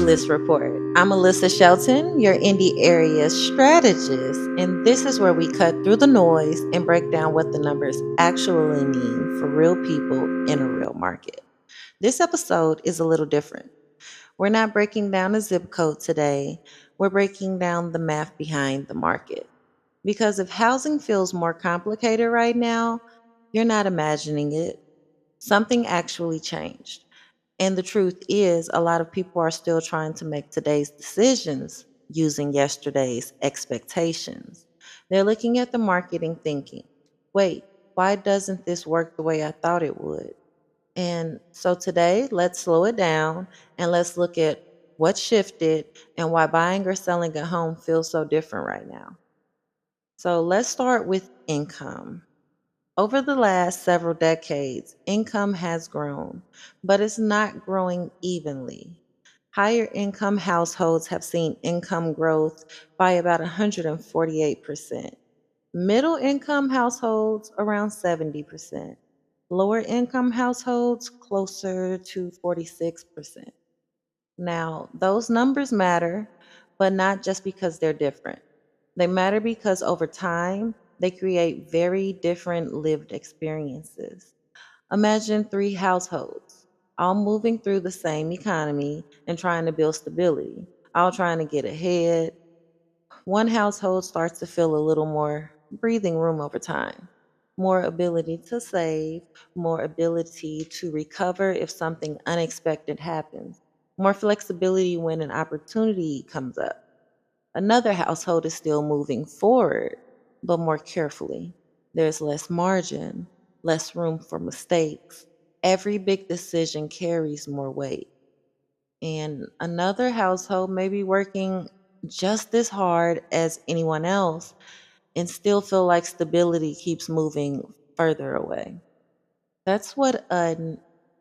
List Report. I'm Elysa Shelton, your Indy area strategist, and this is where we cut through the noise and break down what the numbers actually mean for real people in a real market. This episode is a little different. We're not breaking down a zip code today, we're breaking down the math behind the market. Because if housing feels more complicated right now, you're not imagining it. Something actually changed. And the truth is, a lot of people are still trying to make today's decisions using yesterday's expectations. They're looking at the market and thinking, wait, why doesn't this work the way I thought it would? And so today, let's slow it down and let's look at what shifted and why buying or selling a home feels so different right now. So let's start with income. Over the last several decades, income has grown, but it's not growing evenly. Higher income households have seen income growth by about 148%. Middle income households around 70%. Lower income households closer to 46%. Now, those numbers matter, but not just because they're different. They matter because over time, they create very different lived experiences. Imagine three households, all moving through the same economy and trying to build stability, all trying to get ahead. One household starts to feel a little more breathing room over time, more ability to save, more ability to recover if something unexpected happens, more flexibility when an opportunity comes up. Another household is still moving forward, but more carefully. There's less margin, less room for mistakes. Every big decision carries more weight. And another household may be working just as hard as anyone else and still feel like stability keeps moving further away. That's what an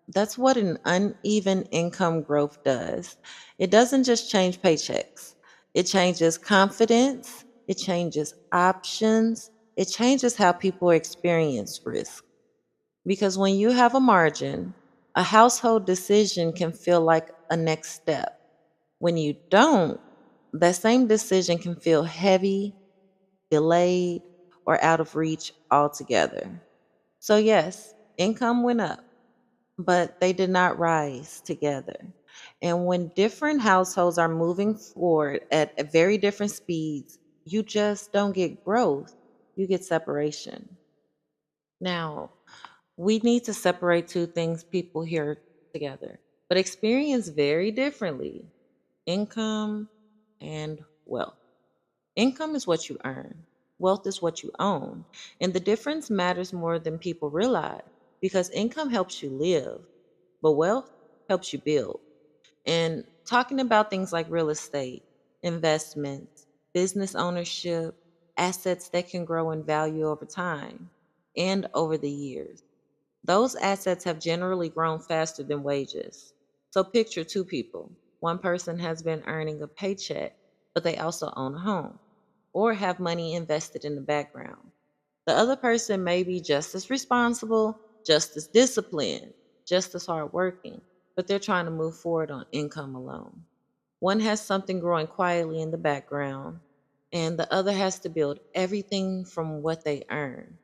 that's what an uneven income growth does. It doesn't just change paychecks. It changes confidence, it changes options, it changes how people experience risk. Because when you have a margin, a household decision can feel like a next step. When you don't, that same decision can feel heavy, delayed, or out of reach altogether. So, yes, income went up, but they did not rise together. And when different households are moving forward at a very different speeds, you just don't get growth, you get separation. Now, we need to separate two things people hear together, but experience very differently: income and wealth. Income is what you earn, wealth is what you own. And the difference matters more than people realize because income helps you live, but wealth helps you build. And talking about things like real estate, investments, business ownership, assets that can grow in value over time and over the years. Those assets have generally grown faster than wages. So picture two people. One person has been earning a paycheck, but they also own a home or have money invested in the background. The other person may be just as responsible, just as disciplined, just as hardworking, but they're trying to move forward on income alone. One has something growing quietly in the background, and the other has to build everything from what they earn.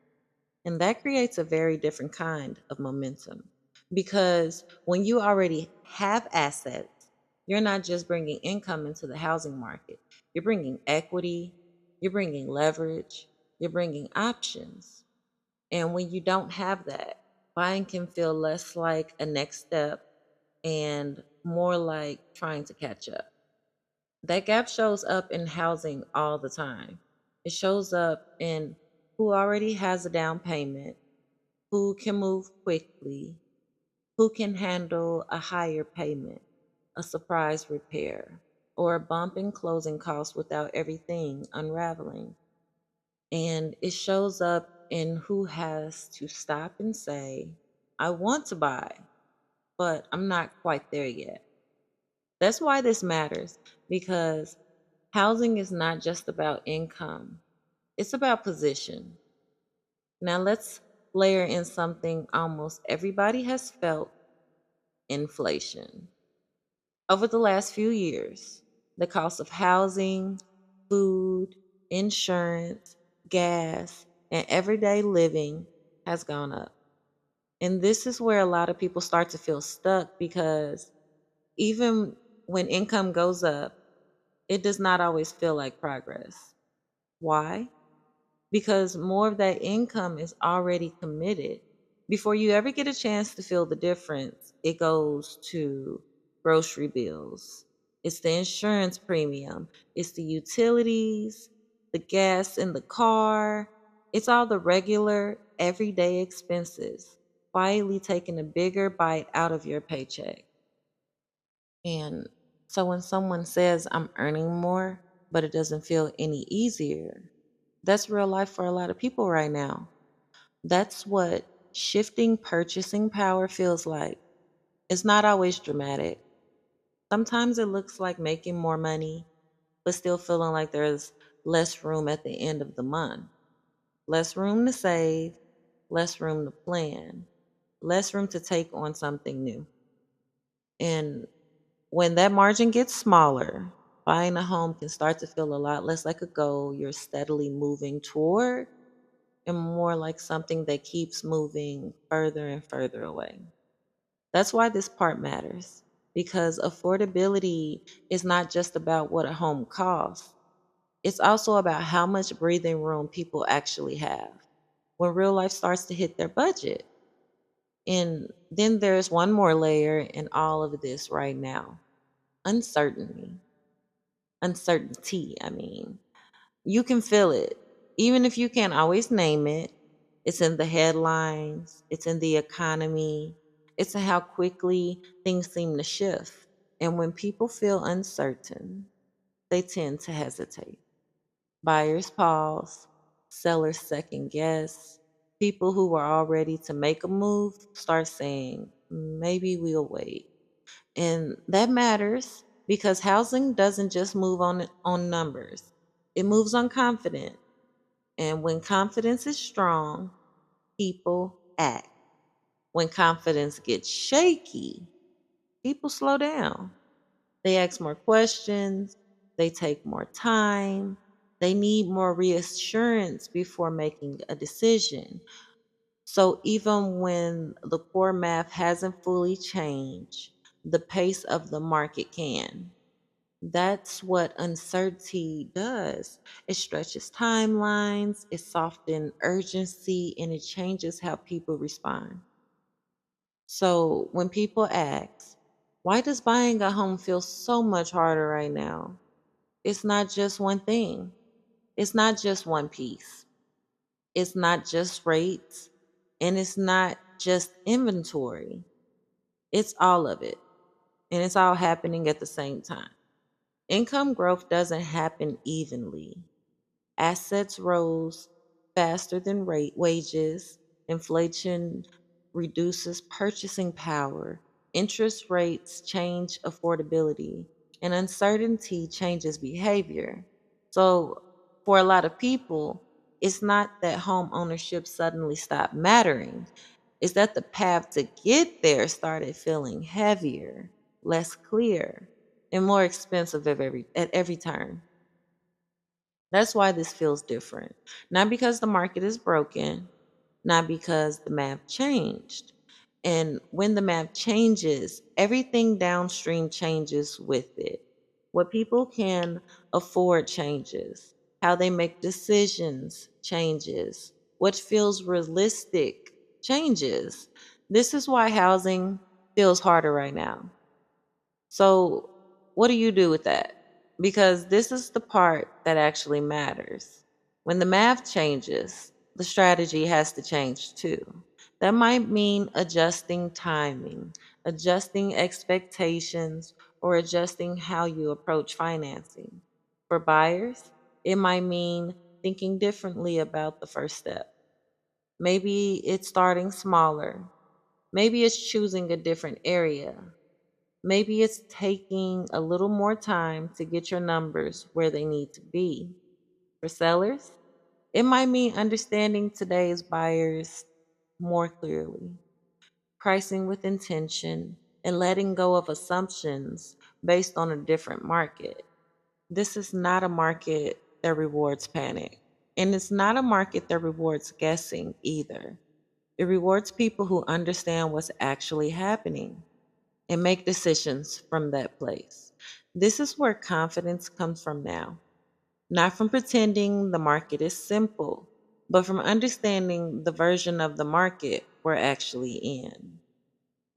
And that creates a very different kind of momentum because when you already have assets, you're not just bringing income into the housing market, you're bringing equity, you're bringing leverage, you're bringing options. And when you don't have that, buying can feel less like a next step and more like trying to catch up. That gap shows up in housing all the time. It shows up in who already has a down payment, who can move quickly, who can handle a higher payment, a surprise repair, or a bump in closing costs without everything unraveling. And it shows up in who has to stop and say, I want to buy, but I'm not quite there yet. That's why this matters because housing is not just about income, it's about position. Now let's layer in something almost everybody has felt: inflation. Over the last few years, the cost of housing, food, insurance, gas, and everyday living has gone up. And this is where a lot of people start to feel stuck because even when income goes up, it does not always feel like progress. Why? Because more of that income is already committed. Before you ever get a chance to feel the difference, it goes to grocery bills, it's the insurance premium, it's the utilities, the gas in the car, it's all the regular, everyday expenses, quietly taking a bigger bite out of your paycheck. And so when someone says, I'm earning more, but it doesn't feel any easier, that's real life for a lot of people right now. That's what shifting purchasing power feels like. It's not always dramatic. Sometimes it looks like making more money, but still feeling like there's less room at the end of the month. Less room to save, less room to plan, less room to take on something new. And when that margin gets smaller, buying a home can start to feel a lot less like a goal you're steadily moving toward and more like something that keeps moving further and further away. That's why this part matters, because affordability is not just about what a home costs, it's also about how much breathing room people actually have when real life starts to hit their budget. And then there's one more layer in all of this right now: uncertainty. Uncertainty, I mean. You can feel it. Even if you can't always name it, it's in the headlines, it's in the economy, it's in how quickly things seem to shift. And when people feel uncertain, they tend to hesitate. Buyers pause, sellers second guess. People who were all ready to make a move start saying, maybe we'll wait. And that matters because housing doesn't just move on numbers. It moves on confidence. And when confidence is strong, people act. When confidence gets shaky, people slow down. They ask more questions, they take more time, they need more reassurance before making a decision. So even when the core math hasn't fully changed, the pace of the market can. That's what uncertainty does. It stretches timelines, it softens urgency, and it changes how people respond. So when people ask, why does buying a home feel so much harder right now? It's not just one thing, it's not just one piece, it's not just rates, and it's not just inventory. It's all of it, and it's all happening at the same time. Income growth doesn't happen evenly. Assets rose faster than wages. Inflation reduces purchasing power. Interest rates change affordability. And uncertainty changes behavior. So, for a lot of people, it's not that home ownership suddenly stopped mattering. It's that the path to get there started feeling heavier, less clear, and more expensive at every turn. That's why this feels different. Not because the market is broken, not because the math changed. And when the math changes, everything downstream changes with it. What people can afford changes. How they make decisions changes. What feels realistic changes. This is why housing feels harder right now. So, what do you do with that? Because this is the part that actually matters. When the math changes, the strategy has to change too. That might mean adjusting timing, adjusting expectations, or adjusting how you approach financing. For buyers, it might mean thinking differently about the first step. Maybe it's starting smaller. Maybe it's choosing a different area. Maybe it's taking a little more time to get your numbers where they need to be. For sellers, it might mean understanding today's buyers more clearly, pricing with intention, and letting go of assumptions based on a different market. This is not a market that rewards panic. And it's not a market that rewards guessing either. It rewards people who understand what's actually happening and make decisions from that place. This is where confidence comes from now, not from pretending the market is simple, but from understanding the version of the market we're actually in.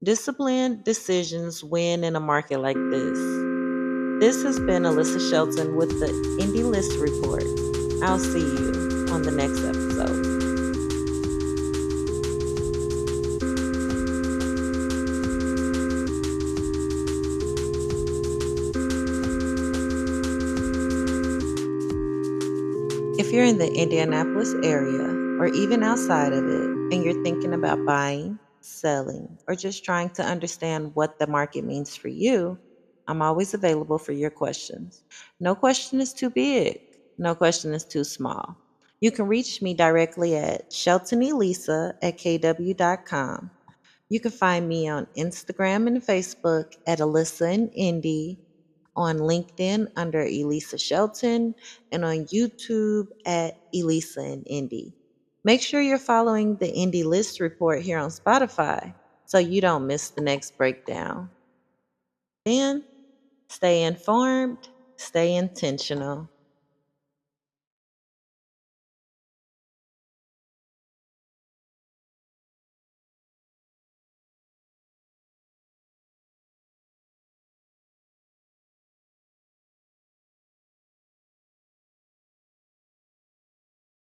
Disciplined decisions win in a market like this. This has been Elysa Shelton with the Indy List Report. I'll see you on the next episode. If you're in the Indianapolis area or even outside of it and you're thinking about buying, selling, or just trying to understand what the market means for you, I'm always available for your questions. No question is too big, no question is too small. You can reach me directly at sheltonelisa@kw.com. You can find me on Instagram and Facebook at Elysa and Indy, on LinkedIn under Elysa Shelton, and on YouTube at Elysa and Indy. Make sure you're following the Indy List Report here on Spotify so you don't miss the next breakdown. Then, stay informed, stay intentional.